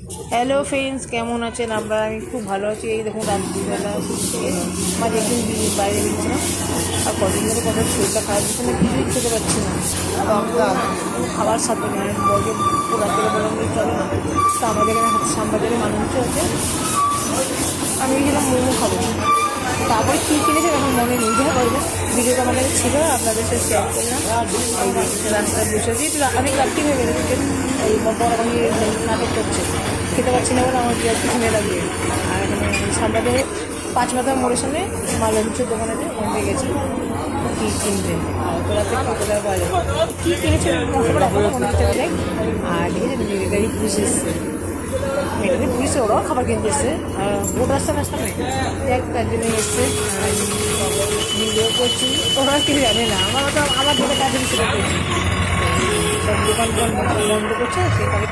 Hello friends, কেমন আছেন আপনারা? আমি খুব ভালো আছি। এই দেখুন রাত্রিবেলা থেকে মাঝে একদিন বাইরে বেরিয়েছিলাম, আর কদিন ধরে কত শরীরটা খারাপ হচ্ছে না, কিছুই খেতে পারছি না। কোনো খাবার সাথে নেই। বলকে রাত্রে বললাম যে চলো না, তো আমাদের এখানে হাতে শ্যামবাজারে মানুষ আছে, আমি গেলাম মোমো খাবো। তারপরে কী কিনেছে এখন মনে নেই, যা করবো ভিডিওটা আমার কাছে ছিল, আপনাদের সাথে শেয়ার করলাম। এই যে রাস্তায় বসে আছি, একটু অনেক রাত্রি হয়ে গেছে, এই বড় নাটক করছে, খেতে পারছি না বলে আমার পিছনে লাগিয়ে। আর এখানে সামনে 5 মাথা মোড়ের সামনে মালঞ্চের দোকান আছে, ওখানে গেছি কী কিনতে। আর রাতে কতটা পাওয়া যায়, কী কিনেছে মনে হচ্ছে অনেক। আর দেখেছেন মেয়েটাই পুলিশ এসছে, মেয়েটাকে পুলিশে ওরাও খাবার কিনতে এসছে, আর ভোট রাস্তা সামনে এক তার জন্য এসছে। ভিডিও করছি, ওরা কিছু জানে না, আমার তো আমার যেটা কাজ সেটা করছি। সব দোকান বন্ধ করছে, সেখানে